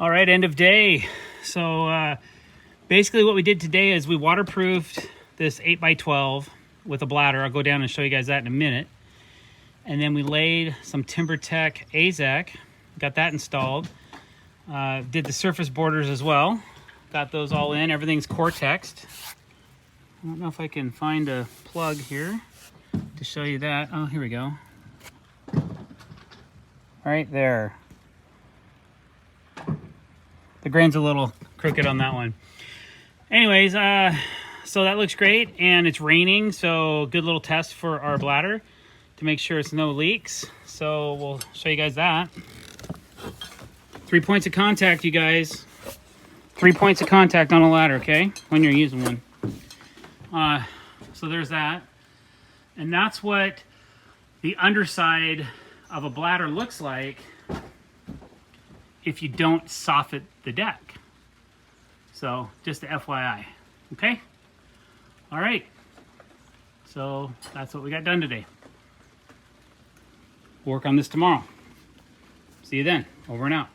All right, end of day. So basically what we did today is we waterproofed this 8x12 with a bladder. I'll go down and show you guys that in a minute. And then we laid some TimberTech AZEK, got that installed. Did the surface borders as well. Got those all in, everything's Cortexed. I don't know if I can find a plug here to show you that. Oh, here we go. Right there. The grain's a little crooked on that one. Anyways, so that looks great, and it's raining, so good little test for our bladder to make sure it's no leaks. So we'll show you guys that. 3 points of contact, you guys. 3 points of contact on a ladder, okay? When you're using one. So there's that. And that's what the underside of a bladder looks like if you don't soffit the deck. So just a FYI, okay? All right, so that's what we got done today. We'll work on this tomorrow. See you then, over and out.